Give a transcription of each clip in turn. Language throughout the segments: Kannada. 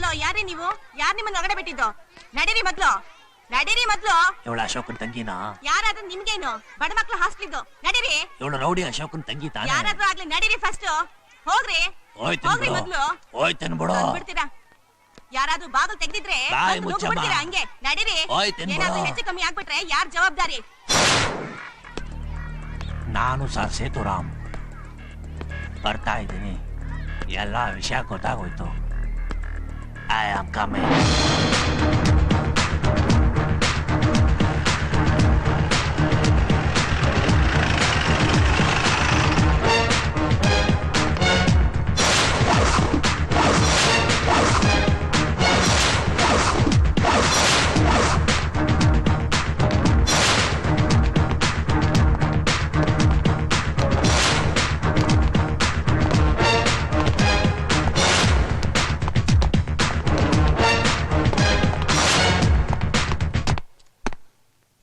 ಹಲೋ, ಯಾರೇ ನೀವು? ಯಾರು ನಿಮ್ಮನ್ನ ಹೊರಗಡೆ ಬಿಟ್ಟಿದ್ದು? ನಡೀರಿ ಮೊದ್ಲು, ನಡೀರಿ ಮೊದ್ಲು. ಇವಳು ಅಶೋಕನ್ ತಂಗಿನಾ? ಯಾರಾದ್ರೂ ನಿಮ್ಗೇನು? ಬಡ ಮಕ್ಳು ಹಾಸ್ಟ್ಲಿದ್ದು. ನಡೀರಿ. ಇವಳು ರೌಡಿ ಅಶೋಕನ್ ತಂಗಿ ತಾನೆ? ಯಾರಾದ್ರೂ ಆಗ್ಲಿ, ನಡೀರಿ ಫಸ್ಟ್. ಹೋಗ್ರಿ, ಹೋಗ್ರಿ ಮೊದ್ಲು. ಹೋಯ್ತೇನ್ ಬಿಡು. ಬಿಡ್ತೀರಾ? ಯಾರಾದ್ರೂ ಬಾಗಿಲು ತೆಗ್ದಿದ್ರೆ ಬಿಡ್ತೀರಾ? ಹಂಗೆ ನಡೀರಿ. ಏನಾದ್ರೂ ಹೆಚ್ಚು ಕಮ್ಮಿ ಆಗ್ಬಿಟ್ರೆ ಯಾರ್ ಜವಾಬ್ದಾರಿ? ನಾನು ಸರ್ ಸೇತುರಾಮ್ ಬರ್ತಾ ಇದ್ದೀನಿ. ಎಲ್ಲ ವಿಷಯ ಗೊತ್ತಾಗೋಯ್ತು. I am coming.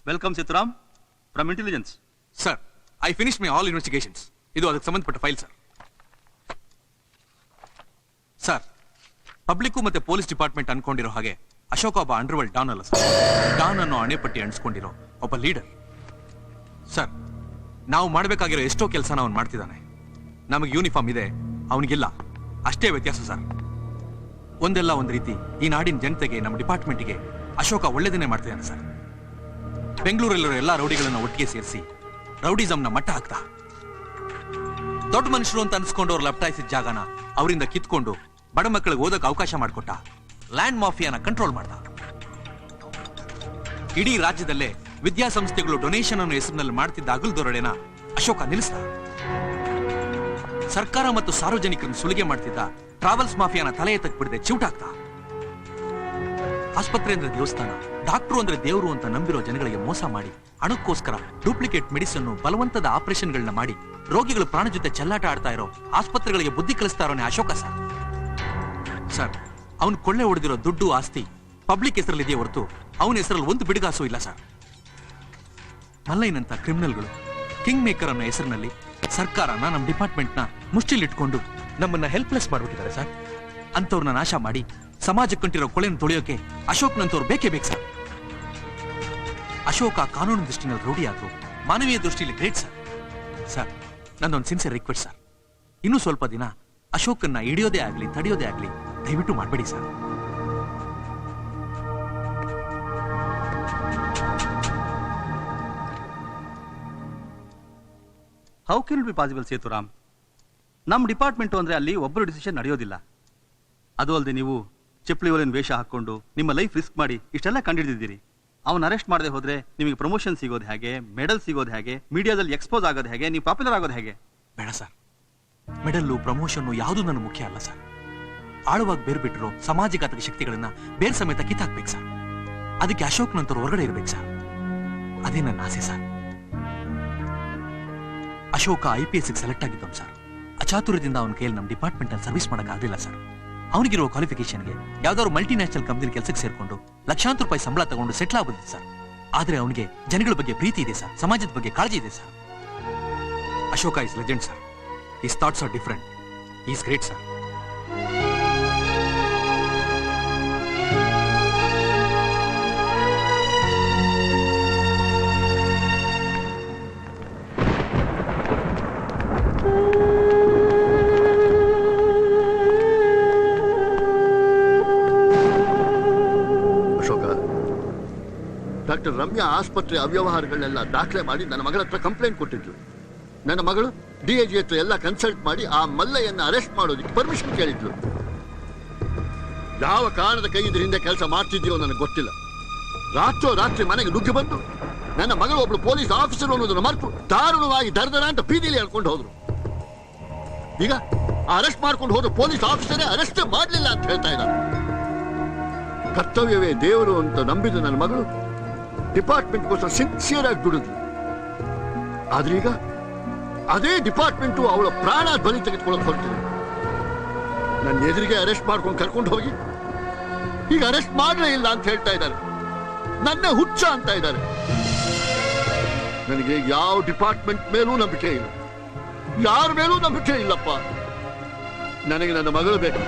Welcome Sethuram from intelligence. Sir, I finish my all investigations. ಇದು ಅದಕ್ಕೆ ಸಂಬಂಧಪಟ್ಟ ಫೈಲ್ ಸರ್. ಸರ್, ಪಬ್ಲಿಕ್ ಮತ್ತೆ ಪೊಲೀಸ್ ಡಿಪಾರ್ಟ್ಮೆಂಟ್ ಅನ್ಕೊಂಡಿರೋ ಹಾಗೆ ಅಶೋಕ ಒಬ್ಬ ಅಂಡರ್ವರ್ಲ್ಡ್ ಡಾನ್ ಅಲ್ಲ ಸರ್. ಡಾನ್ ಅನ್ನೋ ಅಣೆಪಟ್ಟಿ ಅಣಿಸ್ಕೊಂಡಿರೋ ಒಬ್ಬ ಲೀಡರ್ ಸರ್. ನಾವು ಮಾಡಬೇಕಾಗಿರೋ ಎಷ್ಟೋ ಕೆಲಸನ ಅವನು ಮಾಡ್ತಿದ್ದಾನೆ. ನಮಗೆ ಯೂನಿಫಾರ್ಮ್ ಇದೆ, ಅವನಿಗಿಲ್ಲ. ಅಷ್ಟೇ ವ್ಯತ್ಯಾಸ ಸರ್. ಒಂದೆಲ್ಲ ಒಂದು ರೀತಿ ಈ ನಾಡಿನ ಜನತೆಗೆ, ನಮ್ಮ ಡಿಪಾರ್ಟ್ಮೆಂಟ್ಗೆ ಅಶೋಕ ಒಳ್ಳೆದನ್ನೇ ಮಾಡ್ತಿದ್ದಾನೆ ಸರ್. ಬೆಂಗಳೂರಲ್ಲಿರೋ ಎಲ್ಲಾ ರೌಡಿಗಳನ್ನ ಒಟ್ಟಿಗೆ ಸೇರಿಸಿ ರೌಡಿಸಂನ ಮಟ್ಟ ಹಾಕ್ತಾ, ದೊಡ್ಡ ಮನುಷ್ಯರು ಅಂತ ಅನ್ಸ್ಕೊಂಡವ್ರು ಲಪ್ಟಾಯಿಸಿದ ಜಾಗನ ಅವರಿಂದ ಕಿತ್ಕೊಂಡು ಬಡ ಮಕ್ಕಳಿಗೆ ಓದಕ್ಕೆ ಅವಕಾಶ ಮಾಡಿಕೊಟ್ಟ. ಲ್ಯಾಂಡ್ ಮಾಫಿಯಾನ ಕಂಟ್ರೋಲ್ ಮಾಡ್ದ. ಇಡೀ ರಾಜ್ಯದಲ್ಲೇ ವಿದ್ಯಾಸಂಸ್ಥೆಗಳು ಡೊನೇಷನ್ ಅನ್ನೋ ಹೆಸರಿನಲ್ಲಿ ಮಾಡ್ತಿದ್ದ ಅಗಲದೊರಡೆನ ಅಶೋಕ ನಿಲ್ಲಿಸಿದ. ಸರ್ಕಾರ ಮತ್ತು ಸಾರ್ವಜನಿಕರನ್ನು ಸುಲಿಗೆ ಮಾಡ್ತಿದ್ದ ಟ್ರಾವೆಲ್ಸ್ ಮಾಫಿಯಾನ ತಲೆ ಎತ್ತಕ್ಕೆ ಬಿಡದೆ ಚಿವುಟಾಕ್ತ. ಆಸ್ಪತ್ರೆ ಅಂದ್ರೆ ದೇವಸ್ಥಾನ, ಡಾಕ್ಟ್ರು ಅಂದ್ರೆ ದೇವರು ಅಂತ ನಂಬಿರೋ ಜನಗಳಿಗೆ ಮೋಸ ಮಾಡಿ ಹಣಕ್ಕೋಸ್ಕರ ಡೂಪ್ಲಿಕೇಟ್ ಮೆಡಿಸಿನ್, ಬಲವಂತದ ಆಪರೇಷನ್ಗಳನ್ನ ಮಾಡಿ ರೋಗಿಗಳು ಪ್ರಾಣ ಜೊತೆ ಚೆಲ್ಲಾಟ ಆಡ್ತಾ ಇರೋ ಆಸ್ಪತ್ರೆಗಳಿಗೆ ಬುದ್ಧಿ ಕಲಿಸ್ತಾ ಇರೋನೆ ಅಶೋಕ ಸರ್. ಸರ್, ಅವನು ಕೊಳ್ಳೆ ಹೊಡೆದಿರೋ ದುಡ್ಡು ಆಸ್ತಿ ಪಬ್ಲಿಕ್ ಹೆಸರಲ್ಲಿದೆಯೇ ಹೊರತು ಅವನ ಹೆಸರಲ್ಲಿ ಒಂದು ಬಿಡುಗಾಸು ಇಲ್ಲ ಸರ್. ಮಲ್ಲೈನಂತ ಕ್ರಿಮಿನಲ್ಗಳು ಕಿಂಗ್ ಮೇಕರ್ ಅನ್ನೋ ಹೆಸರಿನಲ್ಲಿ ಸರ್ಕಾರನ, ನಮ್ಮ ಡಿಪಾರ್ಟ್ಮೆಂಟ್ನ ಮುಷ್ಟಿಲಿಟ್ಕೊಂಡು ನಮ್ಮನ್ನ ಹೆಲ್ಪ್ಲೆಸ್ ಮಾಡ್ಬಿಟ್ಟಿದ್ದಾರೆ ಸರ್. ಅಂತವ್ರನ್ನ ನಾಶ ಮಾಡಿ ಸಮಾಜಕ್ಕಂಟಿರೋ ಕೊಳೆಯನ್ನು ತೊಳೆಯೋಕೆ ಅಶೋಕ್ನಂತವ್ರು ಬೇಕೇ ಬೇಕು ಸರ್. ಅಶೋಕ ಕಾನೂನು ದೃಷ್ಟಿನಲ್ಲಿ ರೌಡಿ ಆದ್ರು, ಮಾನವೀಯ ದೃಷ್ಟಿಯಲ್ಲಿ ಗ್ರೇಟ್ ಸರ್. ಸರ್, ನಂದೊಂದು ಸಿನ್ಸಿಯರ್ ರಿಕ್ವೆಸ್ಟ್ ಸರ್. ಇನ್ನೂ ಸ್ವಲ್ಪ ದಿನ ಅಶೋಕನ್ನ ಹಿಡಿಯೋದೇ ಆಗ್ಲಿ ತಡೆಯೋದೇ ಆಗ್ಲಿ ದಯವಿಟ್ಟು ಮಾಡಬೇಡಿ sir. How can it be possible Sethuram? ನಮ್ಮ ಡಿಪಾರ್ಟ್ಮೆಂಟು ಅಂದ್ರೆ ಅಲ್ಲಿ ಒಬ್ಬರು ಡಿಸಿಷನ್ ನಡೆಯೋದಿಲ್ಲ. ಅದು ಅಲ್ಲದೆ ನೀವು ಚಪ್ಪಲಿ ಒಲೆನ್ ವೇಷ ಹಾಕೊಂಡು ನಿಮ್ಮ ಲೈಫ್ ರಿಸ್ಕ್ ಮಾಡಿ ಇಷ್ಟೆಲ್ಲ ಕಂಡಿಡಿದ್ದೀರಿ. ಅವನು ಅರೆಸ್ಟ್ ಮಾಡದೆ ಹೋದ್ರೆ ನಿಮಗೆ ಪ್ರಮೋಷನ್ ಸಿಗೋದು ಹೇಗೆ, ಮೆಡಲ್ ಸಿಗೋದು ಹೇಗೆ, ಮೀಡಿಯಾದಲ್ಲಿ ಎಕ್ಸ್ಪೋಸ್ ಆಗೋದು ಹೇಗೆ, ನೀವು ಪಾಪ್ಯುಲರ್ ಆಗೋದು ಹೇಗೆ? ಬೇಡ ಸರ್, ಮೆಡಲ್ಲು ಪ್ರಮೋಷನ್ ಯಾವುದು ನನಗೆ ಮುಖ್ಯ ಅಲ್ಲ ಸರ್. ಆಳವಾಗಿ ಬೇರ್ ಬಿಟ್ಟರು ಸಮಾಜಘಾತಕ ಶಕ್ತಿಗಳನ್ನ ಬೇರ್ ಸಮೇತ ಕಿತ್ತಾಕ್ಬೇಕು ಸರ್. ಅದಕ್ಕೆ ಅಶೋಕ್ ನಂತರ ಹೊರಗಡೆ ಇರ್ಬೇಕು ಸರ್. ಅದೇ ನನ್ನ ಆಸೆ ಸರ್. ಅಶೋಕ IPS ಸೆಲೆಕ್ಟ್ ಆಗಿದ್ದವನು ಸರ್. ಅಚಾತುರ್ಯದಿಂದ ಅವನ ಕೈಯಲ್ಲಿ ನಮ್ಮ ಡಿಪಾರ್ಟ್ಮೆಂಟ್ ಅಲ್ಲಿ ಸರ್ವಿಸ್ ಮಾಡಕ್ ಆಗಲಿಲ್ಲ ಸರ್. ಅವನಿಗಿರುವ ಕ್ವಾಲಿಫಿಕೇಶನ್ಗೆ ಯಾವ್ದಾದ್ರು ಮಲ್ಟಿನ್ಯಾಷನಲ್ ಕಂಪನಿ ಕೆಲಸಕ್ಕೆ ಸೇರ್ಕೊಂಡು ಲಕ್ಷಾಂತರ ರೂಪಾಯಿ ಸಂಬಳ ತಗೊಂಡು ಸೆಟ್ಲ್ ಆಗ್ಬೋದು ಸರ್. ಆದ್ರೆ ಅವನಿಗೆ ಜನಗಳ ಬಗ್ಗೆ ಪ್ರೀತಿ ಇದೆ ಸರ್, ಸಮಾಜದ ಬಗ್ಗೆ ಕಾಳಜಿ ಇದೆ sir. Ashoka is legend sir. His thoughts are different. Is great sir. Doctor Ramya ಆಸ್ಪತ್ರೆ ಅವ್ಯವಹಾರಗಳನ್ನೆಲ್ಲ ದಾಖಲೆ ಮಾಡಿ ನನ್ನ ಮಗಳ ಹತ್ರ ಕಂಪ್ಲೇಂಟ್ ಕೊಟ್ಟಿದ್ರು. ನನ್ನ ಮಗಳು DIG ಹತ್ರ ಎಲ್ಲ ಕನ್ಸಲ್ಟ್ ಮಾಡಿ ಆ ಮಲ್ಲಯ್ಯನ್ನ ಅರೆಸ್ಟ್ ಮಾಡೋದಕ್ಕೆ ಪರ್ಮಿಷನ್ ಕೇಳಿದ್ಲು. ಯಾವ ಕಾರಣದ ಕೈ ಇದ್ರ ಹಿಂದೆ ಕೆಲಸ ಮಾಡ್ತಿದ್ಯೋ ನನಗೆ ಗೊತ್ತಿಲ್ಲ. ರಾತ್ರಿ ಮನೆಗೆ ನುಗ್ಗಿ ಬಂದು ನನ್ನ ಮಗಳು ಒಬ್ಳು ಪೊಲೀಸ್ ಆಫೀಸರ್ ಅನ್ನೋದನ್ನು ಮರೆತು ದಾರುಣವಾಗಿ ದರ್ದನ ಅಂತ ಬೀದಿಲಿ ಹೇಳ್ಕೊಂಡು ಹೋದ್ರು. ಈಗ ಅರೆಸ್ಟ್ ಮಾಡ್ಕೊಂಡು ಹೋದ ಪೊಲೀಸ್ ಆಫೀಸರೇ ಅರೆಸ್ಟ್ ಮಾಡಲಿಲ್ಲ ಅಂತ ಹೇಳ್ತಾ ಇದ್ದಾರೆ. ಕರ್ತವ್ಯವೇ ದೇವರು ಅಂತ ನಂಬಿದ ನನ್ನ ಮಗಳು ಡಿಪಾರ್ಟ್ಮೆಂಟ್ಗೋಸ್ಕರ ಸಿನ್ಸಿಯರ್ ಆಗಿ ದುಡಿದ್ಲು. ಆದ್ರೆ ಈಗ ಅದೇ ಡಿಪಾರ್ಟ್ಮೆಂಟು ಅವಳ ಪ್ರಾಣ ಬಲಿ ತೆಗೆದುಕೊಳ್ಳೋಕೆ ಹೊರಟಿದೆ. ನನ್ನ ಎದುರಿಗೆ ಅರೆಸ್ಟ್ ಮಾಡ್ಕೊಂಡು ಕರ್ಕೊಂಡು ಹೋಗಿ ಈಗ ಅರೆಸ್ಟ್ ಮಾಡಲೇ ಇಲ್ಲ ಅಂತ ಹೇಳ್ತಾ ಇದ್ದಾರೆ. ನನ್ನ ಹುಚ್ಚ ಅಂತ ಇದ್ದಾರೆ. ನನಗೆ ಯಾವ ಡಿಪಾರ್ಟ್ಮೆಂಟ್ ಮೇಲೂ ನಂಬಿಕೆ ಇಲ್ಲ, ಯಾರ ಮೇಲೂ ನಂಬಿಕೆ ಇಲ್ಲಪ್ಪ. ನನಗೆ ನನ್ನ ಮಗಳು ಬೇಕು.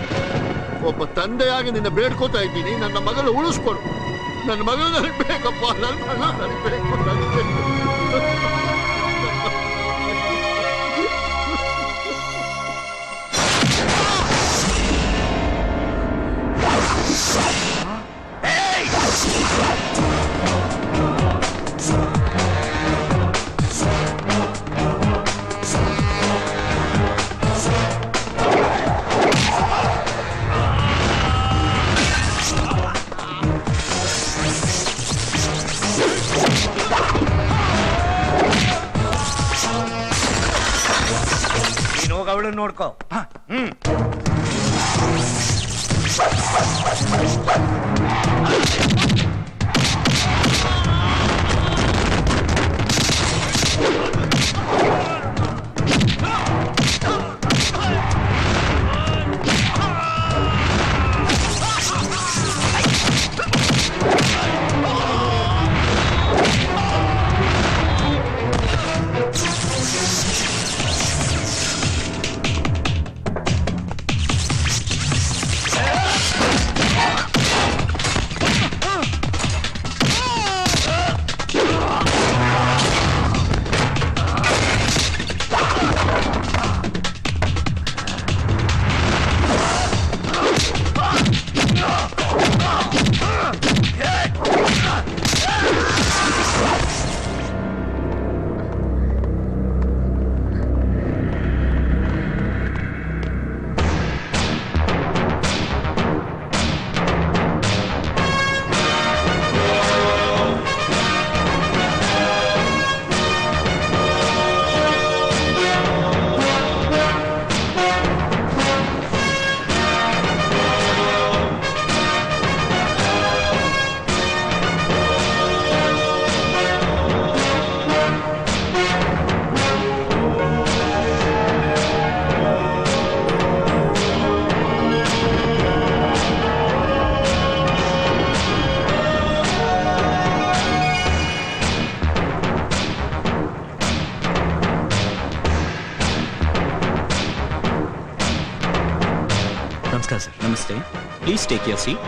ಒಬ್ಬ ತಂದೆಯಾಗಿ ನಿನ್ನ ಬೇಡ್ಕೋತಾ ಇದ್ದೀನಿ, ನನ್ನ ಮಗಳು ಉಳಿಸ್ಕೊಡು. ನನ್ನ ಮಗಳು ನನಗೆ ಬೇಕಪ್ಪ, ನನ್ನ ಮಗಳು ನನಗೆ ಬೇಕು, ನನಗೆ ಬೇಕು. ಅವಳನ್ನ ನೋಡ್ಕೋ. ನಮಸ್ಕಾರ ಸರ್. ನಮಸ್ತೆ. Please take your seat.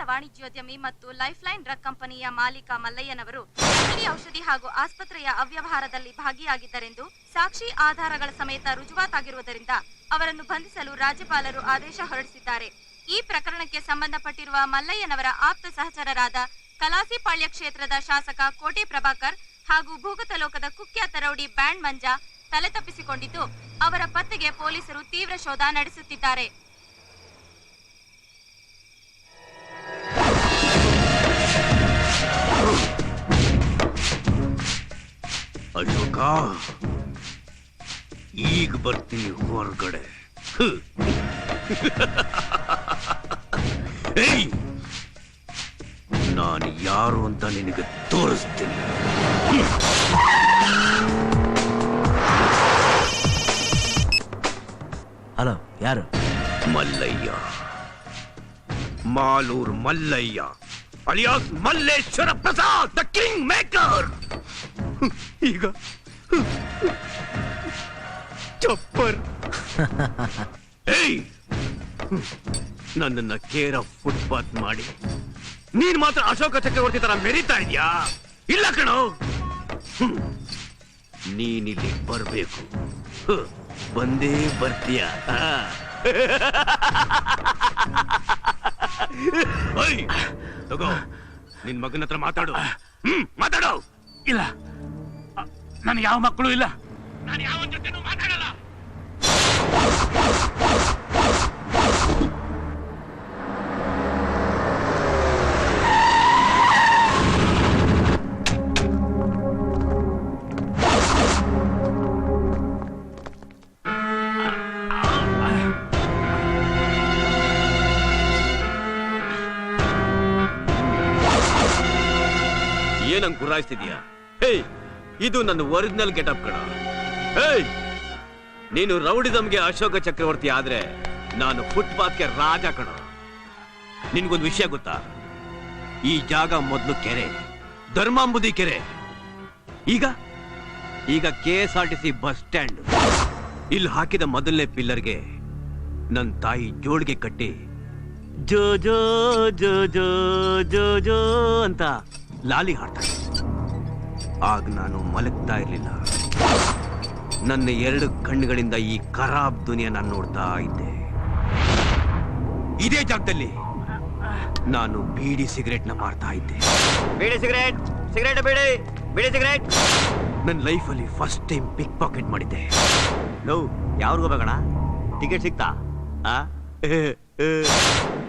ವಾಣಿಜ್ಯೋದ್ಯಮಿ ಮತ್ತು ಲೈಫ್ಲೈನ್ ಡ್ರಗ್ ಕಂಪನಿಯ ಮಾಲೀಕ ಮಲ್ಲಯ್ಯನವರು ನಕಲಿ ಔಷಧಿ ಹಾಗೂ ಆಸ್ಪತ್ರೆಯ ಅವ್ಯವಹಾರದಲ್ಲಿ ಭಾಗಿಯಾಗಿದ್ದರೆಂದು ಸಾಕ್ಷಿ ಆಧಾರಗಳ ಸಮೇತ ರುಜುವಾತಾಗಿರುವುದರಿಂದ ಅವರನ್ನು ಬಂಧಿಸಲು ರಾಜ್ಯಪಾಲರು ಆದೇಶ ಹೊರಡಿಸಿದ್ದಾರೆ. ಈ ಪ್ರಕರಣಕ್ಕೆ ಸಂಬಂಧಪಟ್ಟಿರುವ ಮಲ್ಲಯ್ಯನವರ ಆಪ್ತ ಸಹಚರರಾದ ಕಲಾಸಿಪಾಳ್ಯ ಕ್ಷೇತ್ರದ ಶಾಸಕ ಕೋಟೆ ಪ್ರಭಾಕರ್ ಹಾಗೂ ಭೂಗತಲೋಕದ ಕುಖ್ಯಾತ ರೌಡಿ ಬ್ಯಾಂಡ್ ಮಂಜಾ ತಲೆ ತಪ್ಪಿಸಿಕೊಂಡಿದ್ದು ಅವರ ಪತ್ತೆಗೆ ಪೊಲೀಸರು ತೀವ್ರ ಶೋಧ ನಡೆಸುತ್ತಿದ್ದಾರೆ. ಅಶೋಕ, ಈಗ ಬರ್ತೀನಿ ಹೊರಗಡೆ. ನಾನು ಯಾರು ಅಂತ ನಿನಗೆ ತೋರಿಸ್ತೀನಿ. Mallayya, Malur Mallayya alias Malleshwara Prasad the king maker. ಈಗ ಚಪ್ಪರ್. ಏಯ್, ನನ್ನನ್ನ ಕೇರ್ ಆಫ್ ಫುಟ್ಪಾತ್ ಮಾಡಿ ನೀನ್ ಮಾತ್ರ ಅಶೋಕ ಚಕ್ರವರ್ತಿ ತರ ಮೆರಿತಾ ಇದ್ಯಾ? ಇಲ್ಲ ಕಣೋ, ನೀನಿಲ್ಲಿ ಬರ್ಬೇಕು. ಬಂದೇ ಬರ್ತೀಯ. ತಗೋ, ನಿನ್ ಮಗನ ಹತ್ರ ಮಾತಾಡು. ಮಾತಾಡು. ಇಲ್ಲ, ನಾನು ಯಾವ ಮಕ್ಕಳು ಇಲ್ಲ. ನಾನು ಯಾವ ಜೊತೆನೂ ಮಾತಾಡಲ್ಲ. ಏನಂಗ್ ಗುರಾಯಿಸ್ತಿದ್ಯಾ? ಹೇಯ್, ಇದು ನನ್ನ ಒರಿಜಿನಲ್ ಗೆಟಪ್ ಕಣ. ಹೇಯ್, ನೀನು ರೌಡಿಸಮ್ಗೆ ಅಶೋಕ ಚಕ್ರವರ್ತಿ ಆದ್ರೆ ನಾನು ಫುಟ್ಪಾತ್ಗೆ ರಾಜ ಕಣ. ನಿನ್ಗೊಂದು ವಿಷಯ ಗೊತ್ತಾ? ಈ ಜಾಗ ಮೊದಲು ಕೆರೆ, ಧರ್ಮಾಂಬುದಿ ಕೆರೆ. ಈಗ KSRTC ಬಸ್ ಸ್ಟ್ಯಾಂಡ್. ಇಲ್ಲಿ ಹಾಕಿದ ಮೊದಲನೇ ಪಿಲ್ಲರ್ಗೆ ನನ್ನ ತಾಯಿ ಜೋಳಿಗೆ ಕಟ್ಟಿ ಜೋ ಜೋ ಜೋ ಜೋ ಜೋ ಜೋ ಅಂತ ಲಾಲಿ ಹಾಡ್ತಾಳೆ. ಆಗ ನಾನು ಮಲಗ್ತಾ ಇರ್ಲಿಲ್ಲ. ನನ್ನ 2 ಕಣ್ಣುಗಳಿಂದ ಈ ಖರಾಬ್ ದುನಿಯಾ ನಾನು ನೋಡ್ತಾ ಇದ್ದೆ. ಇದೇ ಜಾಗದಲ್ಲಿ ನಾನು ಬೀಡಿ ಸಿಗರೇಟ್ ನ ಮಾರ್ತಾ ಇದ್ದೆ. ಬೀಡಿ ಸಿಗರೇಟ್, ಸಿಗರೇಟ್ ಬೀಡಿ, ಬೀಡಿ ಸಿಗರೇಟ್. ನನ್ನ ಲೈಫಲ್ಲಿ ಫಸ್ಟ್ ಟೈಮ್ ಪಿಕ್ ಪಾಕೆಟ್ ಮಾಡಿದ್ದೆ. ಯಾವ್ರಿಗೂ ಬೇಕಣ? ಟಿಕೆಟ್ ಸಿಗ್ತಾ?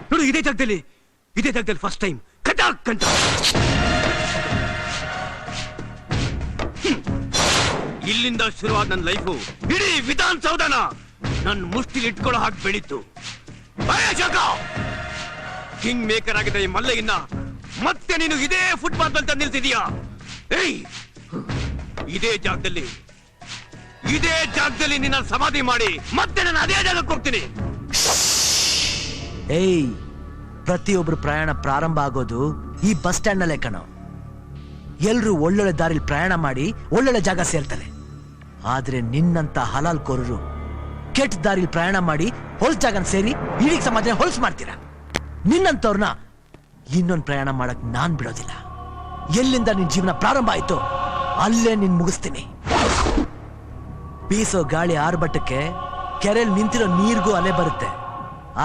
ನೋಡು, ಇದೇ ಜಾಗದಲ್ಲಿ ಫಸ್ಟ್ ಟೈಮ್ ಕಟಾಕ್ ಅಂತ ಇಲ್ಲಿಂದ ಶುರುವಾದ ನನ್ನ ಲೈಫು ಇಡೀ ವಿಧಾನಸೌಧನ ನನ್ನ ಮುಷ್ಟಿಲಿ ಇಟ್ಕೊಳ್ಳೋ ಹಾಗೆ ಬೆಳೀತು. ಕಿಂಗ್ ಮೇಕರ್ ಆಗಿದ್ದ ಈ ಮಲ್ಲಯ್ಯನ ಮತ್ತೆ ನೀನು ಇದೇ ಫುಟ್ಪಾತ್ ಅಂತ ನಿಲ್ಸಿದೀಯಾ? ಏಯ್, ಇದೇ ಜಾಗದಲ್ಲಿ ನಿನ್ನ ಸಮಾಧಿ ಮಾಡಿ ಮತ್ತೆ ನಾನು ಅದೇ ಜಾಗಕ್ಕೆ ಹೋಗ್ತೀನಿ. ಏಯ್, ಪ್ರತಿಯೊಬ್ರು ಪ್ರಯಾಣ ಪ್ರಾರಂಭ ಆಗೋದು ಈ ಬಸ್ ಸ್ಟ್ಯಾಂಡ್ ನಲ್ಲೇ ಕಣೋ. ಎಲ್ರು ಒಳ್ಳೊಳ್ಳೆ ದಾರಿಲಿ ಪ್ರಯಾಣ ಮಾಡಿ ಒಳ್ಳೊಳ್ಳೆ ಜಾಗ ಸೇರ್ತಾರೆ. ಆದ್ರೆ ನಿನ್ನಂತ ಹಲಾಲ್ ಕೋರರು ಕೆಟ್ಟ ದಾರಿಲಿ ಪ್ರಯಾಣ ಮಾಡಿ ಹೊಲ್ಸ್ ಜಾಗನ ಸೇರಿ ಇಡೀ ಸಮಾಜ ಹೊಲ್ಸ್ ಮಾಡ್ತೀರಾ. ನಿನ್ನಂತವ್ರನ್ನ ಇನ್ನೊಂದು ಪ್ರಯಾಣ ಮಾಡಕ್ ನಾನ್ ಬಿಡೋದಿಲ್ಲ. ಎಲ್ಲಿಂದ ನಿನ್ ಜೀವನ ಪ್ರಾರಂಭ ಆಯ್ತು ಅಲ್ಲೇ ನಿನ್ ಮುಗಿಸ್ತೀನಿ. ಬೀಸೋ ಗಾಳಿ ಆರ್ಭಟಕ್ಕೆ ಕೆರೆಯಲ್ಲಿ ನಿಂತಿರೋ ನೀರ್ಗೂ ಅಲೆ ಬರುತ್ತೆ,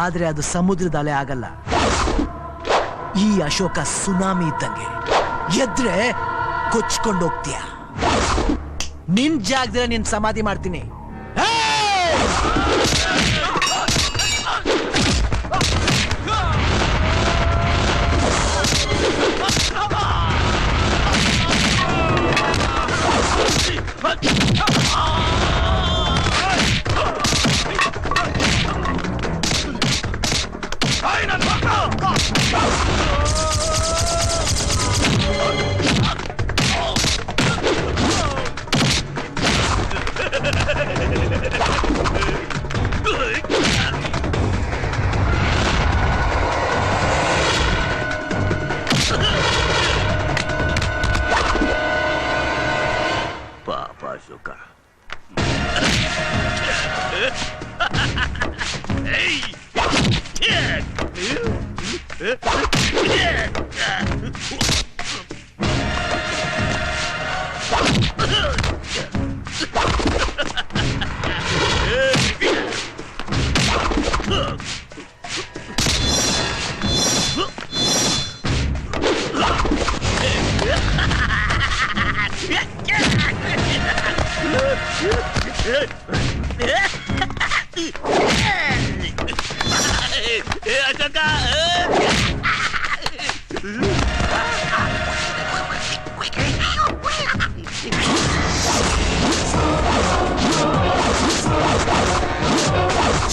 ಆದ್ರೆ ಅದು ಸಮುದ್ರದ ಅಲೆ ಆಗಲ್ಲ. ಈ ಅಶೋಕ ಸುನಾಮಿ ಇದ್ದಂಗೆ, ಎದ್ರೆ ಕೊಚ್ಕೊಂಡು ಹೋಗ್ತೀಯ. ನಿನ್ ಜಾಗದಲ್ಲಿ ನಿನ್ ಸಮಾಧಿ ಮಾಡ್ತೀನಿ. ಪಾಪ ಅಶೋಕ.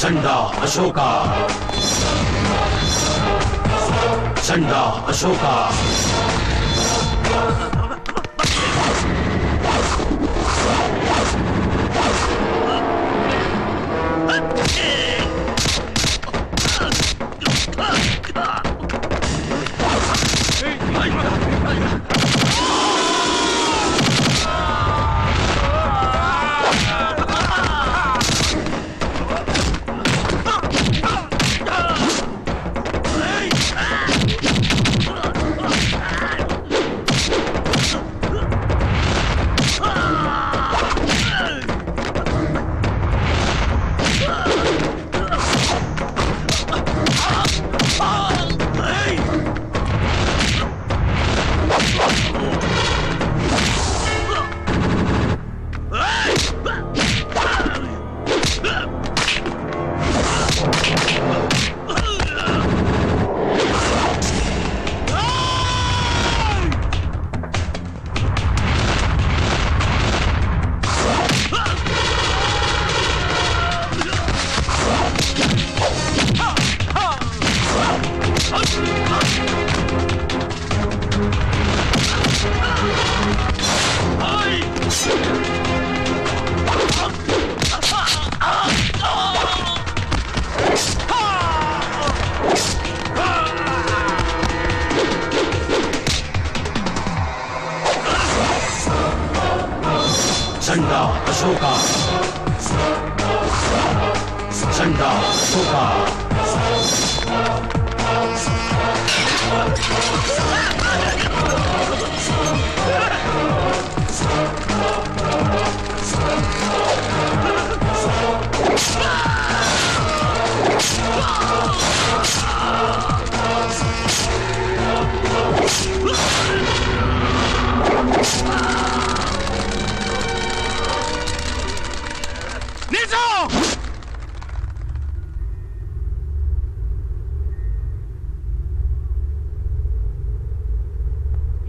ಚಂಡ ಅಶೋಕ, ಚಂಡ ಅಶೋಕ.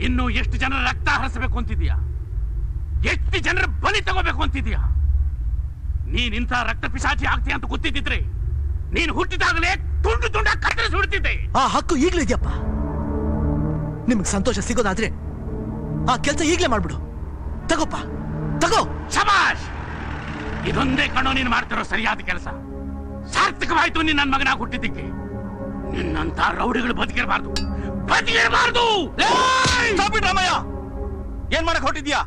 ಇನ್ನು ಎಷ್ಟು ಜನರ ರಕ್ತ ಹರಿಸಬೇಕು ಅಂತಿದ್ಯಾ? ಎಷ್ಟು ಜನರ ಬಲಿ ತಗೋಬೇಕು ಅಂತಿದ್ಯಾ? ನೀನ್ ಇಂಥ ರಕ್ತ ಪಿಶಾಚಿ ಆಗ್ತೀಯ ಅಂತ ಗೊತ್ತಿದ್ದಿದ್ರೆ ನೀನು ಹುಟ್ಟಿದಾಗಲೇ ತುಂಡು ತುಂಡ ಕತ್ತರಿಸಿ ಬಿಡ್ತಿದ್ದೆ. ಆ ಹಕ್ಕು ಈಗ್ಲೂ ಇದೆಯಪ್ಪ. ನಿಮ್ಗೆ ಸಂತೋಷ ಸಿಗೋದಾದ್ರೆ ಆ ಕೆಲಸ ಈಗ್ಲೇ ಮಾಡ್ಬಿಡು. ತಗೋಪ್ಪ, ತಗೋ. ಶಬಾಷ್! ಇದೊಂದೇ ಕಣೋ ನೀನು ಮಾಡ್ತಿರೋ ಸರಿಯಾದ ಕೆಲಸ. ಸಾರ್ಥಕವಾಯ್ತು ನೀನ್ ನನ್ನ ಮಗನಾಗ ಹುಟ್ಟಿದ್ದಕ್ಕೆ. ನಿನ್ನಂತ ರೌಡಿಗಳು ಬದುಕಿರಬಾರ್ದು, ಬದುಕಿರಬಾರ್ದು. ರಾಮಯ್ಯ, ಏನ್ ಮಾಡಕ್ ಹೊಟ್ಟಿದ್ಯಾ?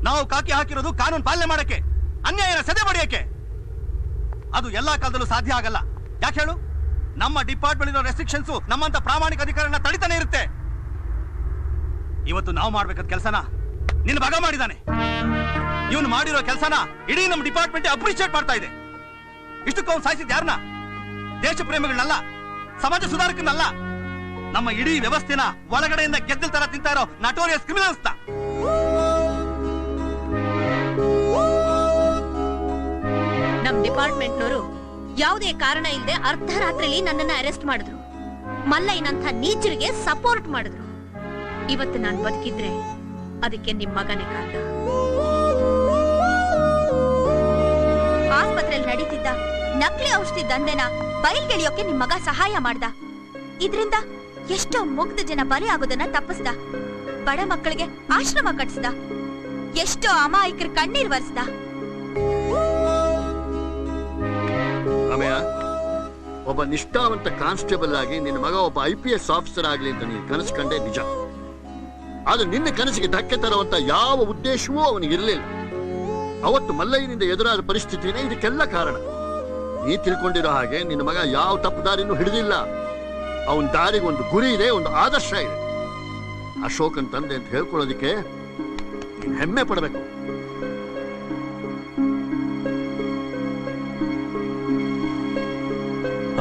ನಾವು ಕಾಕಿ ಹಾಕಿರೋದು ಕಾನೂನು ಪಾಲನೆ ಮಾಡಕ್ಕೆ, ಅನ್ಯಾಯನ ಸದೆ ಬಡಿಯಕ್ಕೆ. ಅದು ಎಲ್ಲಾ ಕಾಲದಲ್ಲೂ ಸಾಧ್ಯ ಆಗಲ್ಲ. ಯಾಕೆ ಹೇಳು? ನಮ್ಮ ಡಿಪಾರ್ಟ್ಮೆಂಟ್ ಇರೋ ರೆಸ್ಟ್ರಿಕ್ಷನ್ಸ್ ನಮ್ಮಂತ ಪ್ರಾಮಾಣಿಕ ಅಧಿಕಾರನ ತಡಿತಾನೆ ಇರುತ್ತೆ. ಇವತ್ತು ನಾವು ಮಾಡ್ಬೇಕಾದ ಕೆಲಸನ ನಿನ್ನ ಭಾಗ ಮಾಡಿದಾನೆ. ಇವನು ಮಾಡಿರೋ ಕೆಲಸನ ಇಡೀ ನಮ್ಮ ಡಿಪಾರ್ಟ್ಮೆಂಟ್ ಅಪ್ರಿಶಿಯೇಟ್ ಮಾಡ್ತಾ ಇದೆ. ಇಷ್ಟಕ್ಕೂ ಅವ್ನು ಸಾಯಿಸಿದ್ ಯಾರನ್ನ? ದೇಶ ಪ್ರೇಮಿಗಳನ್ನಲ್ಲ, ಸಮಾಜ ಸುಧಾರಕನಲ್ಲ, ನಮ್ಮ ಇಡೀ ವ್ಯವಸ್ಥೆನ ಒಳಗಡೆಯಿಂದ ಗೆದ್ದಲ್ ತರ ತಿಂತಾ ಇರೋ ನಟೋರಿಯಸ್ ಕ್ರಿಮಿನಲ್ಸ್. ನಮ್ ಡಿಪಾರ್ಟ್ಮೆಂಟ್ನವರು ಯಾವುದೇ ಕಾರಣ ಇಲ್ಲದೆ ಅರ್ಧರಾತ್ರಿಲಿ ನನ್ನನ್ನ ಅರೆಸ್ಟ್ ಮಾಡಿದ್ರು. ಮಲ್ಲಯ್ಯನಂಥ ನೀಚರಿಗೆ ಸಪೋರ್ಟ್ ಮಾಡಿದ್ರು. ಇವತ್ತು ನಾನು ಬದುಕಿದ್ರೆ ಅದಕ್ಕೆ ನಿಮ್ ಮಗನೇ ಕಾರಣ. ಆಸ್ಪತ್ರೆಯಲ್ಲಿ ನಡೀತಿದ್ದ ನಕಲಿ ಔಷಧಿ ದಂಧೆನ ಬಯಲ್ಗೆಳಿಯೋಕೆ ನಿಮ್ ಮಗ ಸಹಾಯ ಮಾಡ್ದ. ಇದ್ರಿಂದ ಎಷ್ಟೋ ಮುಗ್ಧ ಜನ ಬಲಿ ಆಗೋದನ್ನ ತಪ್ಪಿಸ್ದ. ಬಡ ಮಕ್ಕಳಿಗೆ ಆಶ್ರಮ ಕಟ್ಸ್ದ. ಎಷ್ಟೋ ಅಮಾಯಕರ ಕಣ್ಣೀರ್ ಒರೆಸ್ದ. ರಾಮಯ್ಯ, ಒಬ್ಬ ನಿಷ್ಠಾವಂತ ಕಾನ್ಸ್ಟೇಬಲ್ ಆಗಿ ನಿನ್ನ ಮಗ ಒಬ್ಬ IPS ಆಫೀಸರ್ ಆಗ್ಲಿ ಅಂತ ನೀನು ಕನಸು ಕಂಡೆ ನಿಜ. ಆದ್ರೆ ನಿನ್ನ ಕನಸಿಗೆ ಧಕ್ಕೆ ತರುವಂತ ಯಾವ ಉದ್ದೇಶವೂ ಅವನಿಗಿರಲಿಲ್ಲ. ಅವತ್ತು ಮಲ್ಲಯ್ಯನಿಂದ ಎದುರಾದ ಪರಿಸ್ಥಿತಿನೇ ಇದಕ್ಕೆಲ್ಲ ಕಾರಣ. ನೀ ತಿಳ್ಕೊಂಡಿರೋ ಹಾಗೆ ನಿನ್ನ ಮಗ ಯಾವ ತಪ್ಪು ದಾರಿನೂ ಹಿಡಿದಿಲ್ಲ. ಅವನ ದಾರಿಗೆ ಒಂದು ಗುರಿ ಇದೆ, ಒಂದು ಆದರ್ಶ ಇದೆ. ಅಶೋಕನ್ ತಂದೆ ಅಂತ ಹೇಳ್ಕೊಳ್ಳೋದಿಕ್ಕೆ ನೀನು ಹೆಮ್ಮೆ ಪಡಬೇಕು.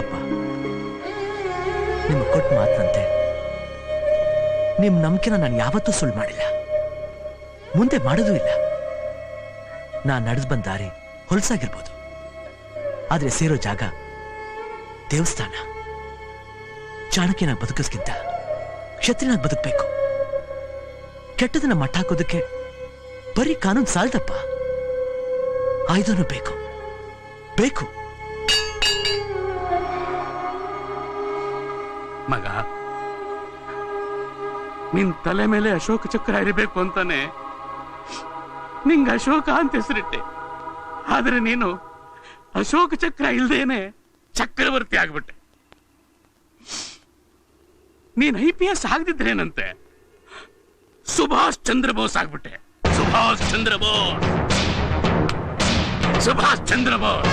ಅಪ್ಪ, ನಿಮ್ಮ ಕೊಟ್ಟ ಮಾತಂತೆ ನಿಮ್ ನಂಬಿಕೆನ ನಾನು ಯಾವತ್ತೂ ಸುಳ್ಳು ಮಾಡಿಲ್ಲ, ಮುಂದೆ ಮಾಡೋದೂ ಇಲ್ಲ. ನಾನ್ ನಡೆದು ಬಂದ ದಾರಿ ಹೊಲಸಾಗಿರ್ಬೋದು, ಆದ್ರೆ ಸೇರೋ ಜಾಗ ದೇವಸ್ಥಾನ. ಚಾಣಕ್ಯನಾಗಿ ಬದುಕಿಸ್ಕಿಂತ ಕ್ಷತ್ರಿಯನಾಗಿ ಬದುಕಬೇಕು. ಕೆಟ್ಟದನ್ನ ಮಟ್ಟ ಹಾಕೋದಕ್ಕೆ ಬರೀ ಕಾನೂನು ಸಾಲ್ದಪ್ಪ, ಆಯುಧನೂ ಬೇಕು ಬೇಕು. ಮಗ, ನಿನ್ ತಲೆ ಮೇಲೆ ಅಶೋಕ ಚಕ್ರ ಇರಬೇಕು ಅಂತಾನೆ ನಿಂಗ ಅಶೋಕ ಅಂತ ಹೆಸರಿಟ್ಟೆ. ಆದ್ರೆ ನೀನು ಅಶೋಕ ಚಕ್ರ ಇಲ್ದೇನೆ ಚಕ್ರವರ್ತಿ ಆಗ್ಬಿಟ್ಟೆ. ನೀನ್ IPS ಆಗದಿದ್ರೇನಂತೆ ಸುಭಾಷ್ ಚಂದ್ರ ಬೋಸ್ ಆಗ್ಬಿಟ್ಟೆ. ಸುಭಾಷ್ ಚಂದ್ರ ಬೋಸ್, ಸುಭಾಷ್ ಚಂದ್ರ ಬೋಸ್.